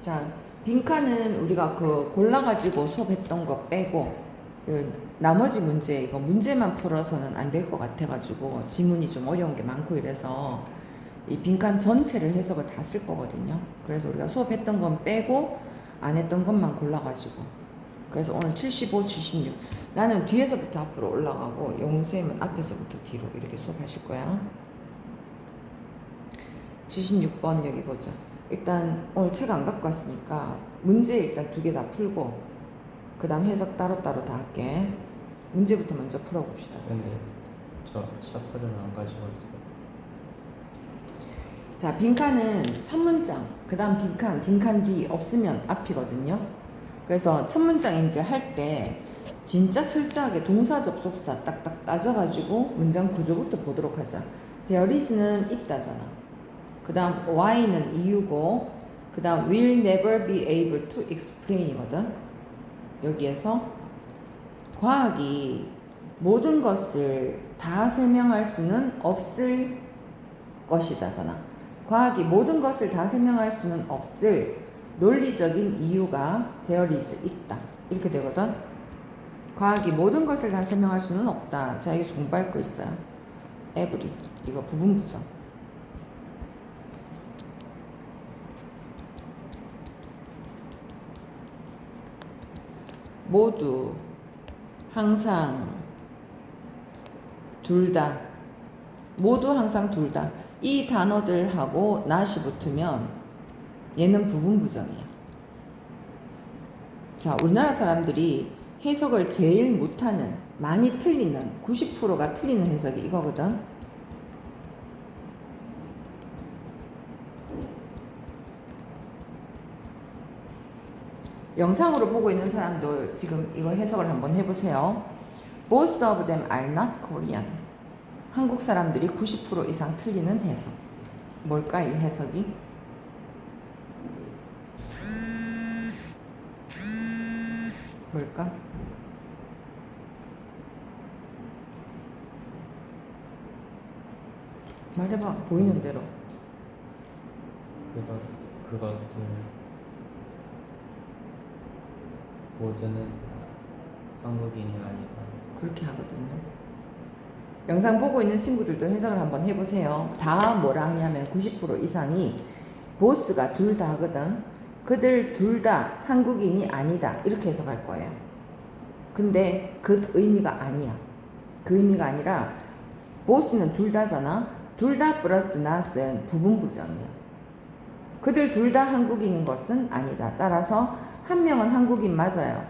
자, 빈칸은 우리가 그 골라가지고 수업했던 거 빼고 나머지 문제 이거 문제만 풀어서는 안 될 것 같아가지고 지문이 좀 어려운 게 많고 이래서 이 빈칸 전체를 해석을 다 쓸 거거든요. 그래서 우리가 수업했던 건 빼고 안 했던 것만 골라가지고 그래서 오늘 75, 76 나는 뒤에서부터 앞으로 올라가고 영우쌤은 앞에서부터 뒤로 이렇게 수업하실 거야. 76번 여기 보자. 일단 오늘 책 안 갖고 왔으니까 문제 일단 2개 다 풀고 그 다음 해석 따로따로 다 할게. 문제부터 먼저 풀어봅시다. 근데 저 샤프를 안 가지고 왔어요. 자, 빈칸은 첫 문장, 그 다음 빈칸 뒤 없으면 앞이거든요. 그래서 첫 문장 이제 할 때 진짜 철저하게 동사 접속사 딱딱 따져가지고 문장 구조부터 보도록 하자. There is는 있다잖아. 그 다음 why는 이유고, 그 다음 will never be able to explain이거든. 여기에서 과학이 모든 것을 다 설명할 수는 없을 것이다잖아. 과학이 모든 것을 다 설명할 수는 없을 논리적인 이유가 there is 있다. 이렇게 되거든. 과학이 모든 것을 다 설명할 수는 없다. 자, 여기서 공부할 거 있어요. every. 이거 부분 부정. 모두, 항상, 둘 다. 모두, 항상, 둘 다. 이 단어들하고 not이 붙으면 얘는 부분 부정이야. 자, 우리나라 사람들이 해석을 제일 못하는, 많이 틀리는, 90%가 틀리는 해석이 이거거든. 영상으로 보고 있는 사람도 지금 이거 해석을 한번 해보세요. Both of them are not Korean. 한국 사람들이 90% 이상 틀리는 해석. 뭘까 이 해석이? 뭘까? 말해봐. 보이는 대로. 그것들 모두는 한국인이 아니다. 그렇게 하거든요. 영상 보고 있는 친구들도 해석을 한번 해보세요. 다 뭐라 하냐면 90% 이상이 보스가 둘 다 하거든. 그들 둘 다 한국인이 아니다. 이렇게 해석할 거예요. 근데 그 의미가 아니야. 그 의미가 아니라 보스는 둘 다잖아. 둘 다 플러스 not은 부분 부정이야. 그들 둘 다 한국인인 것은 아니다. 따라서 한 명은 한국인 맞아요.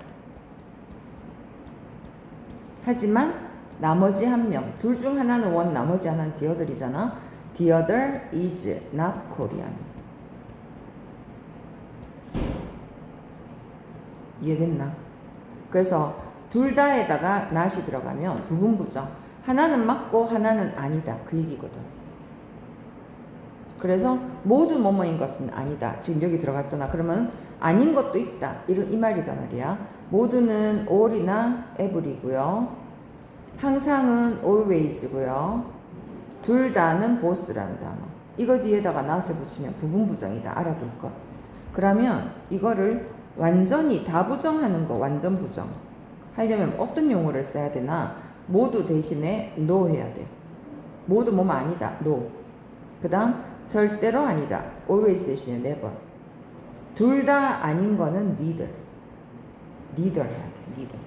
하지만 나머지 한 명, 둘 중 하나는 원, 나머지 하나는 the other이잖아. The other is not Korean. 이해됐나? 그래서 둘 다에다가 not이 들어가면 부분 부정. 하나는 맞고 하나는 아니다. 그 얘기거든. 그래서 모두 뭐뭐인 것은 아니다. 지금 여기 들어갔잖아. 그러면 아닌 것도 있다. 이 말이다 말이야. 모두는 all이나 every고요. 항상은 always고요. 둘 다는 both라는 단어. 이거 뒤에다가 not을 붙이면 부분 부정이다. 알아둘 것. 그러면 이거를 완전히 다 부정하는 거 완전 부정 하려면 어떤 용어를 써야 되나? 모두 대신에 no 해야 돼. 모두 뭐뭐 아니다. no. 그 다음 절대로 아니다. always 대신에 never. 둘 다 아닌 거는 neither. neither 해야 돼. neither.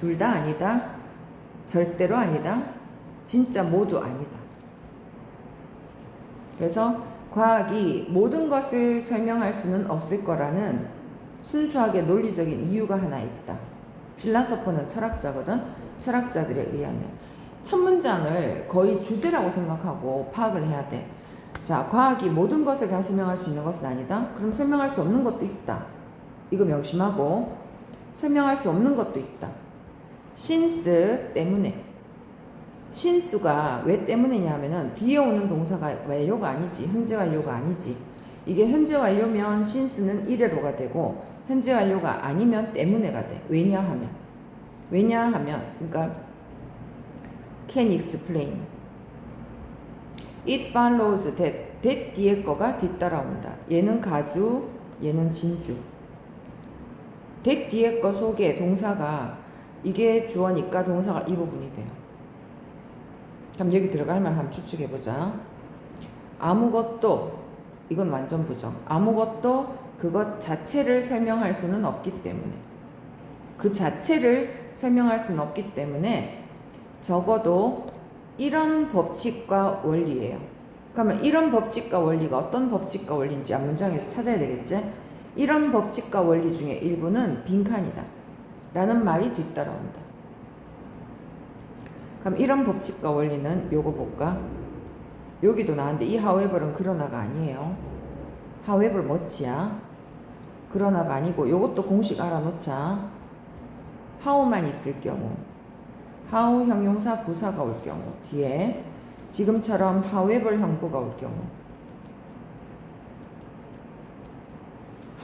둘 다 아니다. 절대로 아니다. 진짜 모두 아니다. 그래서 과학이 모든 것을 설명할 수는 없을 거라는 순수하게 논리적인 이유가 하나 있다. 필라소퍼는 철학자거든. 철학자들에 의하면 첫 문장을 거의 주제라고 생각하고 파악을 해야 돼. 자, 과학이 모든 것을 다 설명할 수 있는 것은 아니다. 그럼 설명할 수 없는 것도 있다. 이거 명심하고 설명할 수 없는 것도 있다. since 때문에. since가 왜 때문이냐 하면은 뒤에 오는 동사가 완료가 아니지. 현재 완료가 아니지. 이게 현재 완료면 since는 이래로가 되고 현재 완료가 아니면 때문에가 돼. 왜냐하면 그러니까 can explain. It follows that that 뒤에 거가 뒤따라온다. 얘는 가주, 얘는 진주. that 뒤에 거 속에 동사가 이게 주어니까 동사가 이 부분이 돼요. 그럼 여기 들어갈 말 한번 추측해보자. 아무것도, 이건 완전 부정. 아무것도 그것 자체를 설명할 수는 없기 때문에, 그 자체를 설명할 수는 없기 때문에 적어도 이런 법칙과 원리예요. 그러면 이런 법칙과 원리가 어떤 법칙과 원리인지 앞 문장에서 찾아야 되겠지? 이런 법칙과 원리 중에 일부는 빈칸이다 라는 말이 뒤따라온다. 그럼 이런 법칙과 원리는 요거 볼까? 여기도 나왔는데 이 however은 그러나가 아니에요. however 뭐지야? 그러나가 아니고 요것도 공식 알아놓자. how만 있을 경우, how 형용사 부사가 올 경우, 뒤에 지금처럼 however 형부가 올 경우,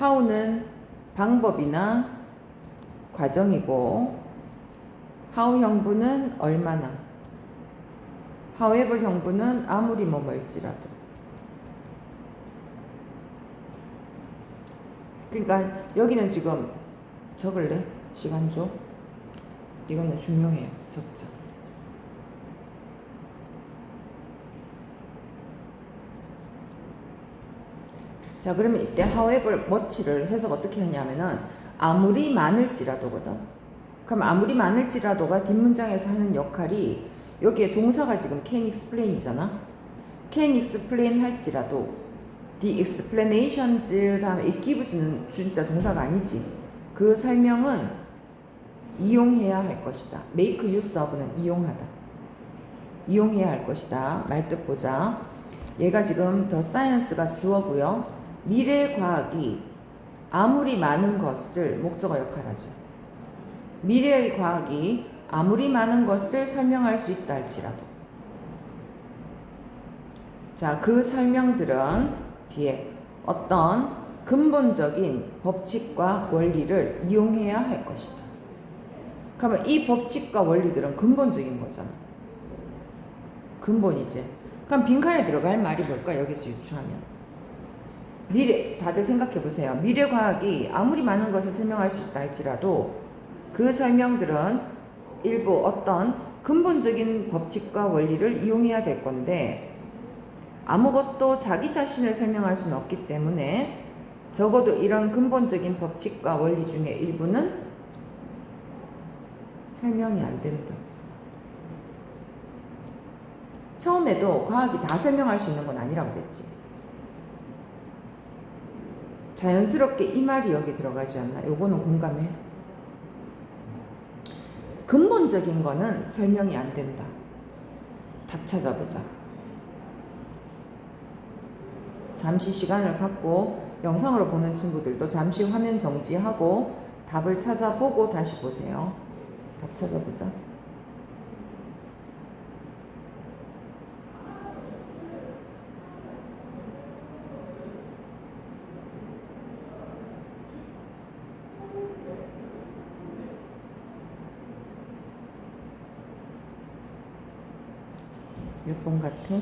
how는 방법이나 과정이고 how 형부는 얼마나, however 형부는 아무리 뭐뭐일지라도. 그러니까 여기는 지금 적을래? 시간 줘. 이거는 중요해요. 적자. 자, 그러면 이때 however much를 해석 어떻게 하냐면은 아무리 많을지라도거든. 그럼 아무리 많을지라도가 뒷문장에서 하는 역할이 여기에 동사가 지금 can explain이잖아. can explain 할지라도 the explanations 다음에 it gives는 진짜 동사가 아니지. 그 설명은 이용해야 할 것이다. make use of는 이용하다. 이용해야 할 것이다. 말뜻 보자. 얘가 지금 the science가 주어고요. 미래 과학이 아무리 많은 것을 목적어 역할하죠. 미래의 과학이 아무리 많은 것을 설명할 수 있다 할지라도. 자, 그 설명들은 뒤에 어떤 근본적인 법칙과 원리를 이용해야 할 것이다. 그러면 이 법칙과 원리들은 근본적인 거잖아. 근본이지. 그럼 빈칸에 들어갈 말이 뭘까? 여기서 유추하면. 미래, 다들 생각해 보세요. 미래 과학이 아무리 많은 것을 설명할 수 있다 할지라도 그 설명들은 일부 어떤 근본적인 법칙과 원리를 이용해야 될 건데 아무것도 자기 자신을 설명할 수는 없기 때문에 적어도 이런 근본적인 법칙과 원리 중에 일부는 설명이 안 된다. 처음에도 과학이 다 설명할 수 있는 건 아니라고 그랬지. 자연스럽게 이 말이 여기 들어가지 않나? 요거는 공감해. 근본적인 거는 설명이 안 된다. 답 찾아보자. 잠시 시간을 갖고 영상으로 보는 친구들도 잠시 화면 정지하고 답을 찾아보고 다시 보세요. 답 찾아보자. 몇 번 같아?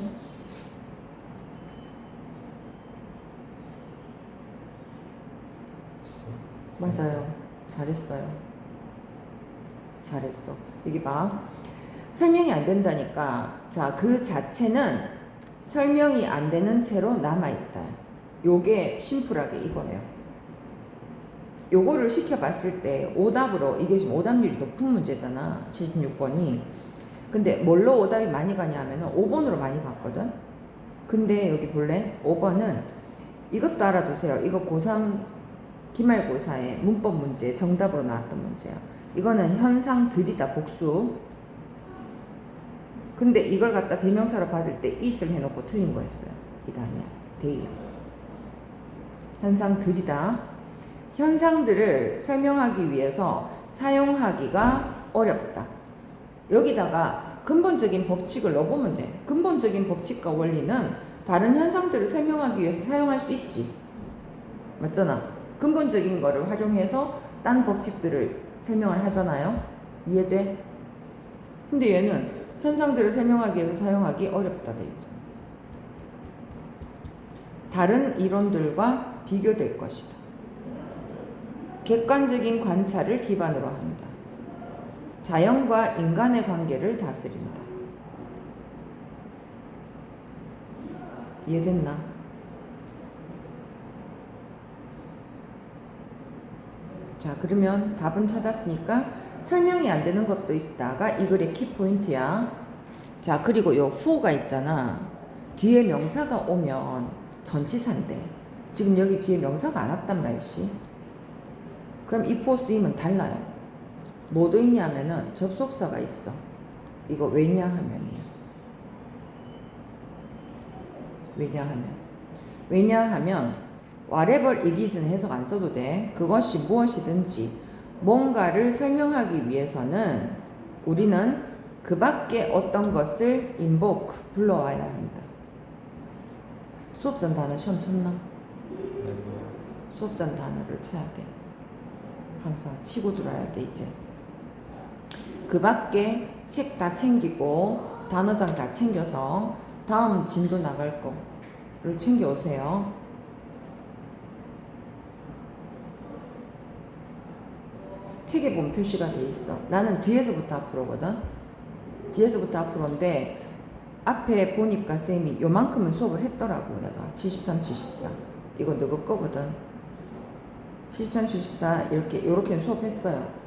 맞아요. 잘했어요. 잘했어. 여기 봐. 설명이 안 된다니까. 자, 그 자체는 설명이 안 되는 채로 남아있다. 요게 심플하게 이거예요. 요거를 시켜봤을 때 오답으로, 이게 지금 오답률이 높은 문제잖아. 76번이. 근데 뭘로 오답이 많이 가냐면은 5번으로 많이 갔거든. 근데 여기 볼래? 5번은 이것도 알아두세요. 이거 고3 기말고사의 문법 문제 정답으로 나왔던 문제야. 이거는 현상들이다. 복수. 근데 이걸 갖다 대명사로 받을 때 is를 해놓고 틀린 거였어요. 이게 아니야. 대이야. 현상들이다. 현상들을 설명하기 위해서 사용하기가 어렵다. 여기다가 근본적인 법칙을 넣어보면 돼. 근본적인 법칙과 원리는 다른 현상들을 설명하기 위해서 사용할 수 있지. 맞잖아. 근본적인 거를 활용해서 딴 법칙들을 설명을 하잖아요. 이해돼? 근데 얘는 현상들을 설명하기 위해서 사용하기 어렵다 돼 있잖아. 다른 이론들과 비교될 것이다. 객관적인 관찰을 기반으로 한다. 자연과 인간의 관계를 다스린다. 이해됐나? 자, 그러면 답은 찾았으니까 설명이 안 되는 것도 있다가 이 글의 키포인트야. 자, 그리고 요 for가 있잖아. 뒤에 명사가 오면 전치사인데 지금 여기 뒤에 명사가 안 왔단 말이지. 그럼 이 for 쓰임은 달라요. 뭐도 있냐면은 접속사가 있어. 이거 왜냐하면이야. 왜냐하면 whatever it is는 해석 안 써도 돼. 그것이 무엇이든지 뭔가를 설명하기 위해서는 우리는 그 밖에 어떤 것을 invoke, 불러와야 한다. 수업전 단어 시험 쳤나? 아이고. 수업전 단어를 쳐야 돼. 항상 치고 들어야 돼, 이제. 그 밖에 책 다 챙기고 단어장 다 챙겨서 다음 진도 나갈 거를 챙겨오세요. 책에 보면 표시가 돼 있어. 나는 뒤에서부터 앞으로거든. 뒤에서부터 앞으로인데 앞에 보니까 쌤이 요만큼은 수업을 했더라고. 내가 73, 74 이거 너거 거거든. 73, 74 이렇게 수업했어요.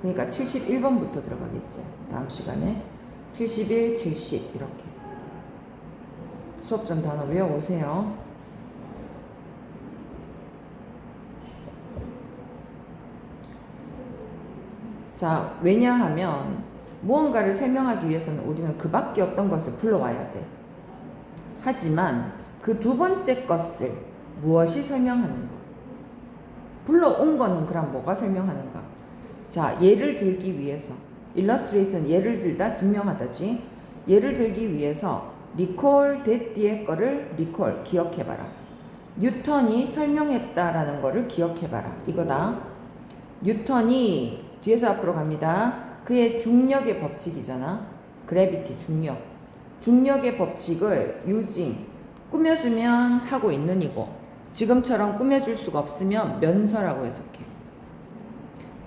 그러니까 71번부터 들어가겠지. 다음 시간에 71, 70 이렇게 수업 전 단어 외워오세요. 자, 왜냐하면 무언가를 설명하기 위해서는 우리는 그 밖에 어떤 것을 불러와야 돼. 하지만 그 두 번째 것을 무엇이 설명하는가? 불러온 거는 그럼 뭐가 설명하는가? 자, 예를 들기 위해서 일러스트레이트는 예를 들다 증명하다지. 예를 들기 위해서 recall that 뒤에 거를 recall 기억해봐라. 뉴턴이 설명했다라는 거를 기억해봐라. 이거다. 뉴턴이 뒤에서 앞으로 갑니다. 그의 중력의 법칙이잖아. 그래비티 중력. 중력의 법칙을 using 꾸며주면 하고 있는 이고 지금처럼 꾸며줄 수가 없으면 면서라고 해석해.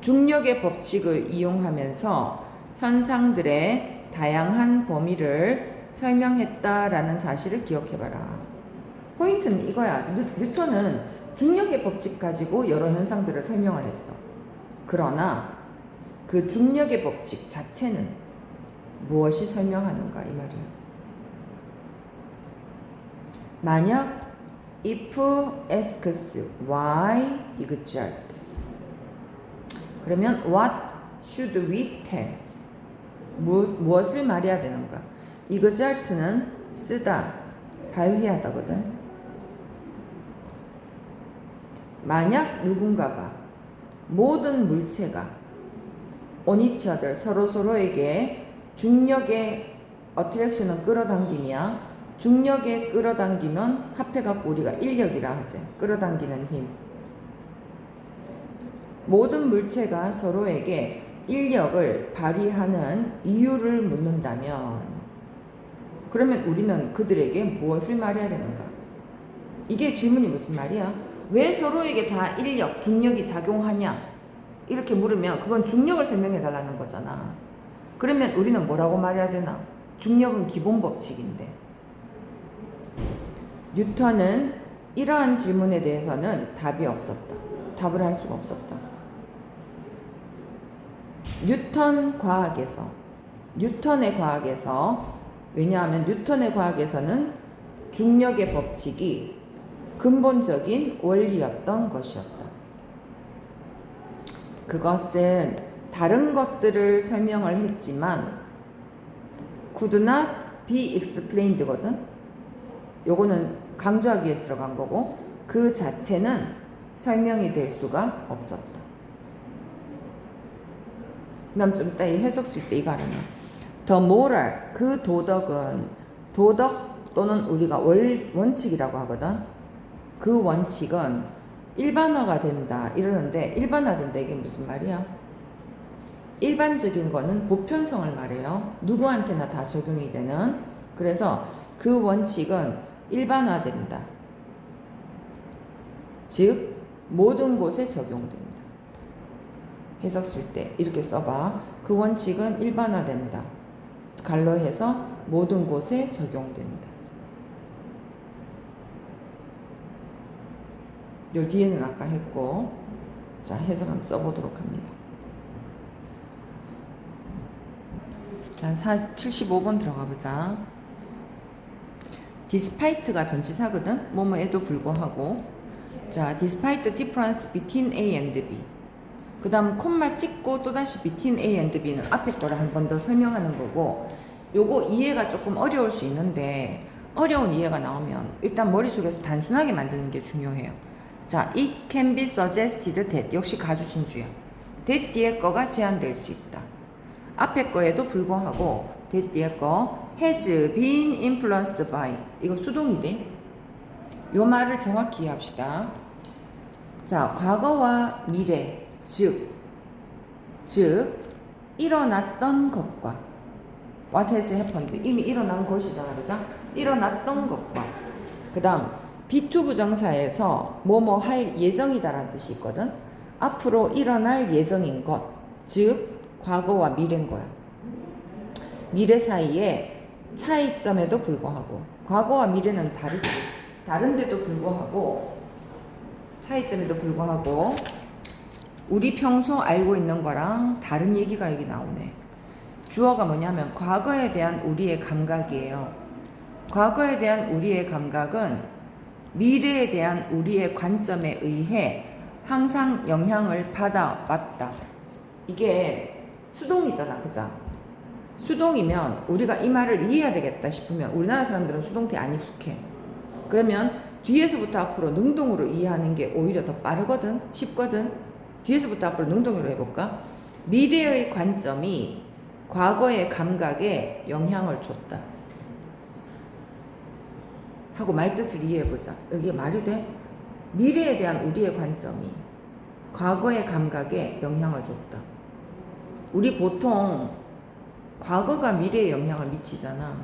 중력의 법칙을 이용하면서 현상들의 다양한 범위를 설명했다라는 사실을 기억해봐라. 포인트는 이거야. 뉴턴은 중력의 법칙 가지고 여러 현상들을 설명을 했어. 그러나 그 중력의 법칙 자체는 무엇이 설명하는가 이 말이야. 만약 if asks why exert 그러면 what should we tell 무엇을 말해야 되는가. exert는 쓰다 발휘하다거든. 만약 누군가가 모든 물체가 on each other 서로에게 중력의 어트랙션은 끌어당김이야. 중력에 끌어당기면 합해갖고 우리가 인력이라 하지. 끌어당기는 힘. 모든 물체가 서로에게 인력을 발휘하는 이유를 묻는다면 그러면 우리는 그들에게 무엇을 말해야 되는가? 이게 질문이 무슨 말이야? 왜 서로에게 다 인력, 중력이 작용하냐? 이렇게 물으면 그건 중력을 설명해 달라는 거잖아. 그러면 우리는 뭐라고 말해야 되나? 중력은 기본 법칙인데. 뉴턴은 이러한 질문에 대해서는 답이 없었다. 답을 할 수가 없었다. 뉴턴의 과학에서 왜냐하면 뉴턴의 과학에서는 중력의 법칙이 근본적인 원리였던 것이었다. 그것은 다른 것들을 설명을 했지만 could not be explained거든. 요거는 강조하기 위해서 들어간 거고 그 자체는 설명이 될 수가 없었다. 그 다음 좀 이따 이 해석 쓸 때 이거 알아놔. The moral, 그 도덕은 도덕 또는 우리가 원칙이라고 하거든. 그 원칙은 일반화가 된다 이러는데 일반화된다 이게 무슨 말이야? 일반적인 거는 보편성을 말해요. 누구한테나 다 적용이 되는. 그래서 그 원칙은 일반화된다. 즉 모든 곳에 적용됩니다. 해석 쓸 때 이렇게 써봐. 그 원칙은 일반화된다. 갈로해서 모든 곳에 적용된다. 요 뒤에는 아까 했고, 자 해석 한번 써보도록 합니다. 자 75번 들어가 보자. despite가 전치사거든. 뭐뭐에도 불구하고. 자 despite difference between A and B. 그 다음 콤마 찍고 또다시 between A and B는 앞에 거를 한 번 더 설명하는 거고, 요거 이해가 조금 어려울 수 있는데 어려운 이해가 나오면 일단 머릿속에서 단순하게 만드는 게 중요해요. 자, it can be suggested that 역시 가주신주야. that 뒤에 거가 제한될 수 있다. 앞에 거에도 불구하고 that 뒤에 거 has been influenced by 이거 수동이 돼. 요 말을 정확히 이해합시다. 자, 과거와 미래 즉 일어났던 것과 what has happened 이미 일어난 것이잖아, 그죠? 일어났던 것과 그 다음 be2 부정사에서 뭐뭐 할 예정이다라는 뜻이 있거든. 앞으로 일어날 예정인 것, 즉 과거와 미래인 거야. 미래 사이에 차이점에도 불구하고, 과거와 미래는 다르지. 다른데도 불구하고, 차이점에도 불구하고 우리 평소 알고 있는 거랑 다른 얘기가 여기 나오네. 주어가 뭐냐면 과거에 대한 우리의 감각이에요. 과거에 대한 우리의 감각은 미래에 대한 우리의 관점에 의해 항상 영향을 받아왔다. 이게 수동이잖아, 그죠? 수동이면 우리가 이 말을 이해해야 되겠다 싶으면, 우리나라 사람들은 수동태 안 익숙해. 그러면 뒤에서부터 앞으로 능동으로 이해하는 게 오히려 더 빠르거든, 쉽거든. 뒤에서부터 앞으로 능동으로 해볼까? 미래의 관점이 과거의 감각에 영향을 줬다 하고 말뜻을 이해해보자. 이게 말이 돼? 미래에 대한 우리의 관점이 과거의 감각에 영향을 줬다. 우리 보통 과거가 미래에 영향을 미치잖아,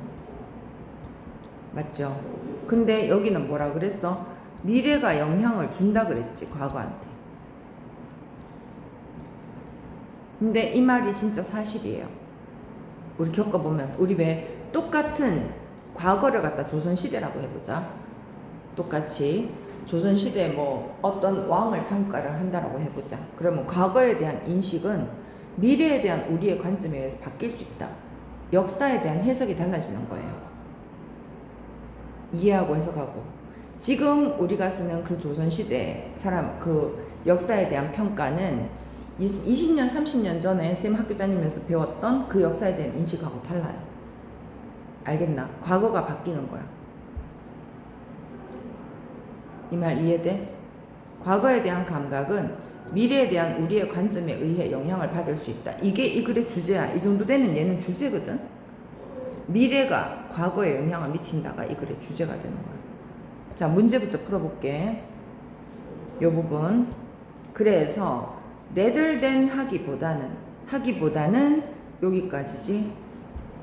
맞죠? 근데 여기는 뭐라 그랬어? 미래가 영향을 준다 그랬지, 과거한테. 근데 이 말이 진짜 사실이에요. 우리 겪어보면, 우리 왜 똑같은 과거를 갖다 조선시대라고 해보자. 똑같이 조선시대에 뭐 어떤 왕을 평가를 한다라고 해보자. 그러면 과거에 대한 인식은 미래에 대한 우리의 관점에 의해서 바뀔 수 있다. 역사에 대한 해석이 달라지는 거예요. 이해하고 해석하고. 지금 우리가 쓰는 그 조선시대 사람 그 역사에 대한 평가는 20년, 30년 전에 쌤 학교 다니면서 배웠던 그 역사에 대한 인식하고 달라요. 알겠나? 과거가 바뀌는 거야. 이 말 이해돼? 과거에 대한 감각은 미래에 대한 우리의 관점에 의해 영향을 받을 수 있다. 이게 이 글의 주제야. 이 정도 되면 얘는 주제거든. 미래가 과거에 영향을 미친다가 이 글의 주제가 되는 거야. 자, 문제부터 풀어볼게. 요 부분. 그래서 rather than 하기보다는 여기까지지.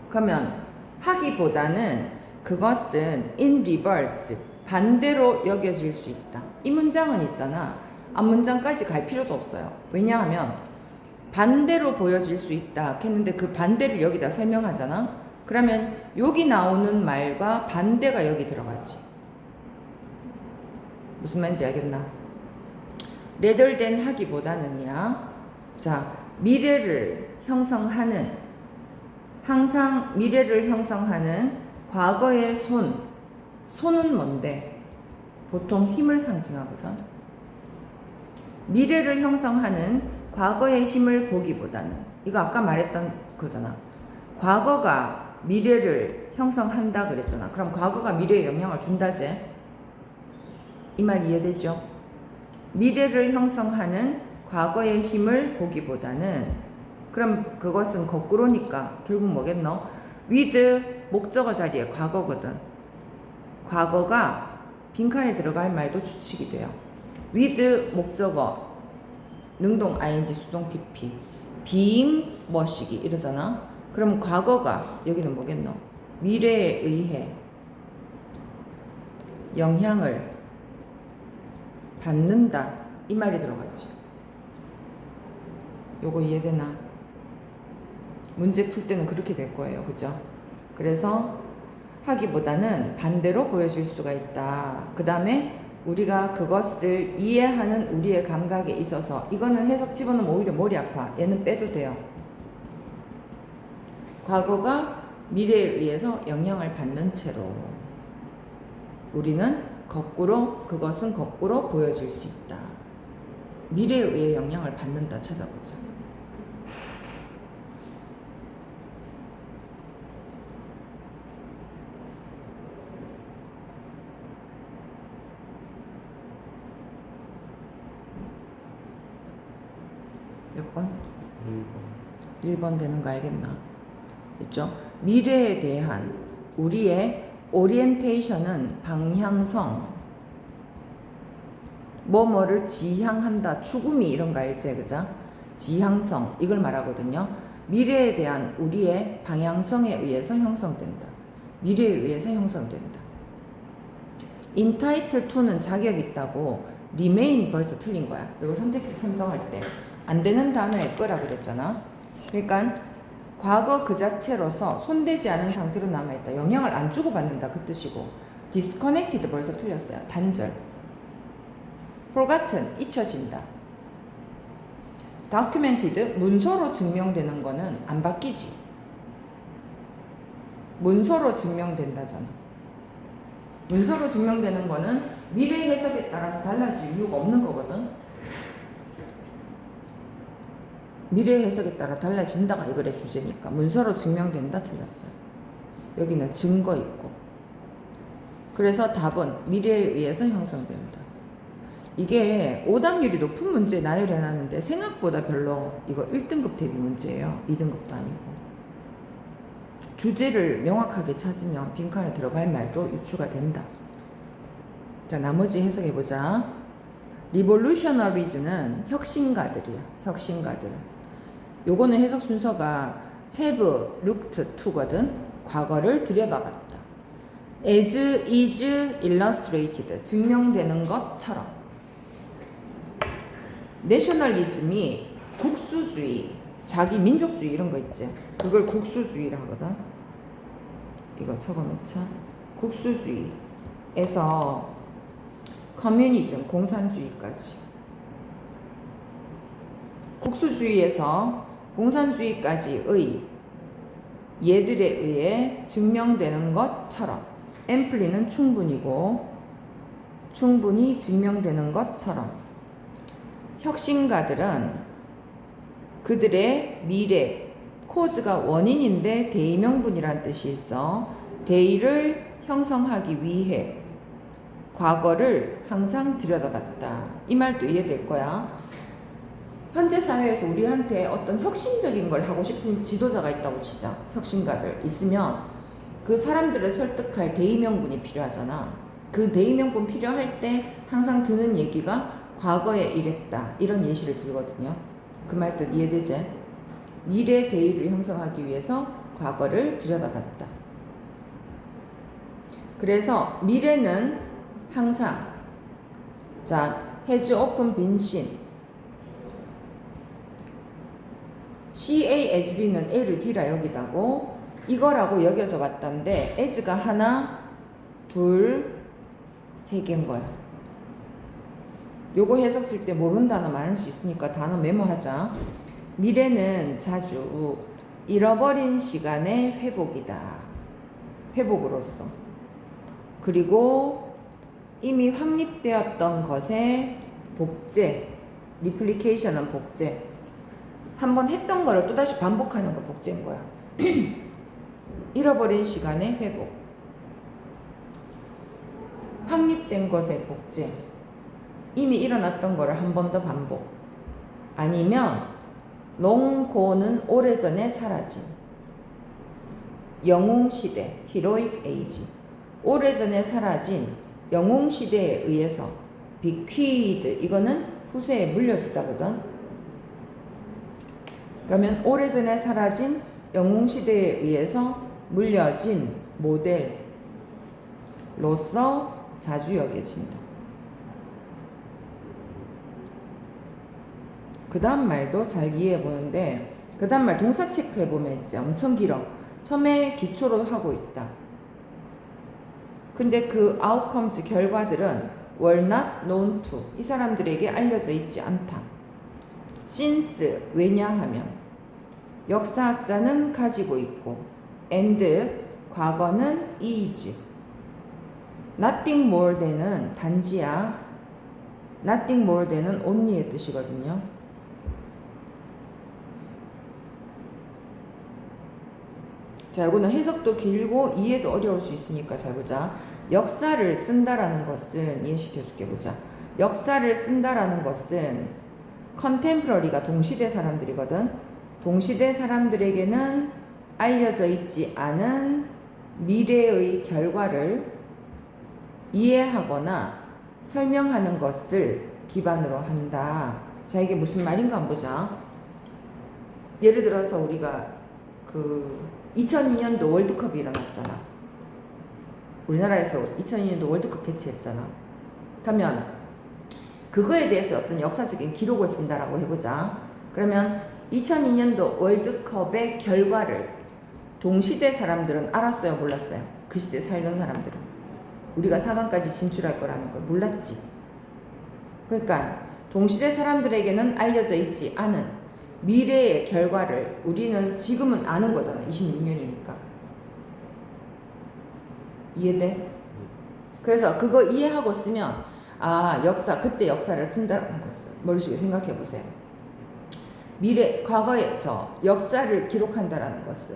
그러면 하기보다는 그것은 in reverse 반대로 여겨질 수 있다. 이 문장은 있잖아. 앞문장까지 갈 필요도 없어요. 왜냐하면 반대로 보여질 수 있다 했는데 그 반대를 여기다 설명하잖아. 그러면 여기 나오는 말과 반대가 여기 들어가지. 무슨 말인지 알겠나? rather than 하기보다는이야. 자, 미래를 형성하는, 항상 미래를 형성하는 과거의 손은 뭔데? 보통 힘을 상징하거든. 미래를 형성하는 과거의 힘을 보기보다는, 이거 아까 말했던 거잖아. 과거가 미래를 형성한다 그랬잖아. 그럼 과거가 미래에 영향을 준다지? 이 말 이해되죠? 미래를 형성하는 과거의 힘을 보기보다는, 그럼 그것은 거꾸로니까 결국 뭐겠노? with 목적어 자리에 과거거든. 과거가 빈칸에 들어갈 말도 추측이 돼요. with 목적어 능동 ing 수동 pp being 뭐시기 이러잖아. 그럼 과거가 여기는 뭐겠노? 미래에 의해 영향을 받는다 이 말이 들어가지. 요거 이해되나? 문제 풀 때는 그렇게 될 거예요. 그죠? 그래서 하기보다는 반대로 보여질 수가 있다. 그 다음에 우리가 그것을 이해하는 우리의 감각에 있어서 이거는 해석 집어넣으면 오히려 머리 아파. 얘는 빼도 돼요. 과거가 미래에 의해서 영향을 받는 채로 우리는 그것은 거꾸로 보여질 수 있다. 미래에 의해 영향을 받는다 찾아보자. 몇 번? 1번. 1번 되는 거 알겠나? 있죠? 미래에 대한 우리의 오리엔테이션은 방향성, 뭐뭐를 지향한다, 추구미 이런 거 알지? 그죠? 지향성 이걸 말하거든요. 미래에 대한 우리의 방향성에 의해서 형성된다. 미래에 의해서 형성된다. entitled to는 자격 있다고, remain 벌써 틀린 거야. 그리고 선택지 선정할 때 안 되는 단어의 거라 그랬잖아. 그러니까 과거 그 자체로서 손대지 않은 상태로 남아있다. 영향을 안 주고 받는다 그 뜻이고, disconnected 벌써 틀렸어요. 단절. forgotten 잊혀진다. documented 문서로 증명되는 거는 안 바뀌지. 문서로 증명된다잖아. 문서로 증명되는 거는 미래 해석에 따라서 달라질 이유가 없는 거거든. 미래 해석에 따라 달라진다가 이거의 주제니까 문서로 증명된다 틀렸어요. 여기는 증거 있고. 그래서 답은 미래에 의해서 형성된다. 이게 오답률이 높은 문제 나열해놨는데 생각보다 별로 이거 1등급 대비 문제예요. 2등급도 아니고. 주제를 명확하게 찾으면 빈칸에 들어갈 말도 유추가 된다. 자, 나머지 해석해보자. 리볼루셔너리즈는 혁신가들이야. 혁신가들은. 요거는 해석 순서가 have looked to거든. 과거를 들여다봤다. as is illustrated 증명되는 것처럼. 내셔널리즘이 국수주의, 자기 민족주의 이런 거 있지. 그걸 국수주의라 하거든. 이거 적어놓자. 국수주의에서 커뮤니즘, 공산주의까지. 국수주의에서 공산주의까지의 얘들에 의해 증명되는 것처럼. 앰플리는 충분이고 충분히 증명되는 것처럼. 혁신가들은 그들의 미래, 코즈가 원인인데 대의명분이란 뜻이 있어. 대의를 형성하기 위해 과거를 항상 들여다봤다. 이 말도 이해될 거야. 현재 사회에서 우리한테 어떤 혁신적인 걸 하고 싶은 지도자가 있다고 치자. 혁신가들 있으면 그 사람들을 설득할 대의명분이 필요하잖아. 그 대의명분 필요할 때 항상 드는 얘기가 과거에 이랬다. 이런 예시를 들거든요. 그 말 뜻 이해되지? 미래 대의를 형성하기 위해서 과거를 들여다봤다. 그래서 미래는 항상 자, has often been seen. CA as B는 A를 B라 여기다고 이거라고 여겨져 갔다는데 as가 하나, 둘, 세 개인 거야. 요거 해석 쓸 때 모르는 단어 많을 수 있으니까 단어 메모하자. 미래는 자주 잃어버린 시간의 회복이다. 회복으로서. 그리고 이미 확립되었던 것의 복제. 리플리케이션은 복제. 한번 했던 거를 또다시 반복하는 거 복제인 거야. 잃어버린 시간의 회복. 확립된 것의 복제. 이미 일어났던 거를 한 번 더 반복. 아니면 롱고는 오래전에 사라진 영웅시대, 히로익 에이지. 오래전에 사라진 영웅시대에 의해서 비퀴드, 이거는 후세에 물려주다거든. 그러면 오래전에 사라진 영웅시대에 의해서 물려진 모델로서 자주 여겨진다. 그 다음 말도 잘 이해해 보는데, 그 다음 말 동사 체크해 보면 이제 엄청 길어. 처음에 기초로 하고 있다. 근데 그 outcomes 결과들은 were not known to, 이 사람들에게 알려져 있지 않다. since, 왜냐하면, 역사학자는 가지고 있고, and, 과거는 is. nothing more than은 단지야. nothing more than은 only의 뜻이거든요. 자, 이거는 해석도 길고 이해도 어려울 수 있으니까 잘 보자. 역사를 쓴다라는 것은, 이해시켜줄게 보자. 역사를 쓴다라는 것은 contemporary가 동시대 사람들이거든. 동시대 사람들에게는 알려져 있지 않은 미래의 결과를 이해하거나 설명하는 것을 기반으로 한다. 자, 이게 무슨 말인가 한번 보자. 예를 들어서 우리가 그 2002년도 월드컵이 일어났잖아. 우리나라에서 2002년도 월드컵 개최했잖아. 그러면 그거에 대해서 어떤 역사적인 기록을 쓴다라고 해보자. 그러면 2002년도 월드컵의 결과를 동시대 사람들은 알았어요, 몰랐어요? 그 시대에 살던 사람들은. 우리가 4강까지 진출할 거라는 걸 몰랐지. 그러니까 동시대 사람들에게는 알려져 있지 않은 미래의 결과를 우리는 지금은 아는 거잖아. 26년이니까. 이해돼? 그래서 그거 이해하고 쓰면, 아, 역사, 그때 역사를 쓴다라는 것을 머릿속에 생각해 보세요. 미래, 과거의 역사를 기록한다라는 것은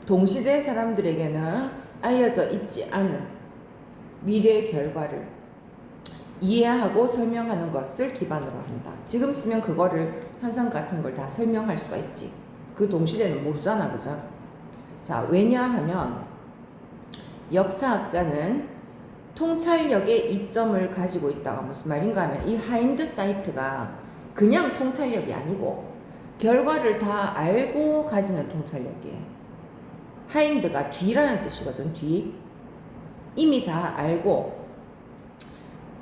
동시대 사람들에게는 알려져 있지 않은 미래의 결과를 이해하고 설명하는 것을 기반으로 한다. 지금 쓰면 그거를 현상 같은 걸 다 설명할 수가 있지. 그 동시대는 모르잖아, 그죠? 자, 왜냐하면 역사학자는 통찰력의 이점을 가지고 있다가 무슨 말인가 하면, 이 하인드사이트가 그냥 통찰력이 아니고 결과를 다 알고 가지는 통찰력이에요. 하인드가 뒤라는 뜻이거든. 뒤. 이미 다 알고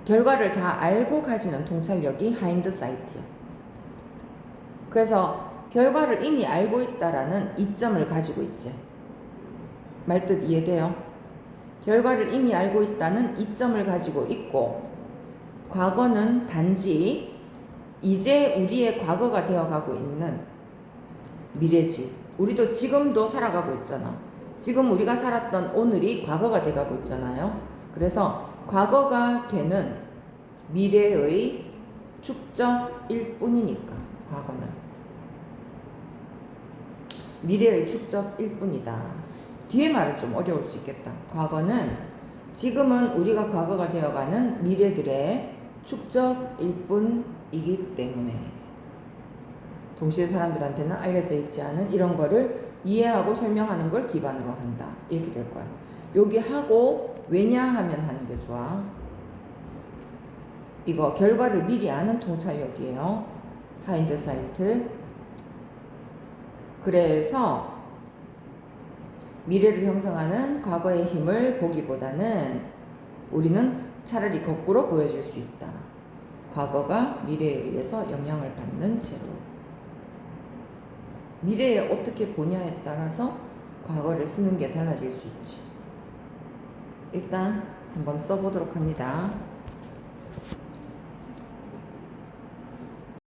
결과를 다 알고 가지는 통찰력이 하인드사이트야. 그래서 결과를 이미 알고 있다라는 이점을 가지고 있지. 말뜻 이해돼요? 결과를 이미 알고 있다는 이점을 가지고 있고, 과거는 단지 이제 우리의 과거가 되어가고 있는 미래지. 우리도 지금도 살아가고 있잖아. 지금 우리가 살았던 오늘이 과거가 돼가고 있잖아요. 그래서 과거가 되는 미래의 축적일 뿐이니까, 과거는 미래의 축적일 뿐이다. 뒤에 말은 좀 어려울 수 있겠다. 과거는, 지금은 우리가 과거가 되어가는 미래들의 축적일 뿐이기 때문에 동시대 사람들한테는 알려져 있지 않은 이런 거를 이해하고 설명하는 걸 기반으로 한다. 이렇게 될 거야. 여기 하고 왜냐하면 하는 게 좋아. 이거 결과를 미리 아는 통찰력이에요. 하인드사이트. 그래서 미래를 형성하는 과거의 힘을 보기보다는 우리는 차라리 거꾸로 보여줄 수 있다. 과거가 미래에 의해서 영향을 받는 채로. 미래에 어떻게 보냐에 따라서 과거를 쓰는 게 달라질 수 있지. 일단 한번 써보도록 합니다.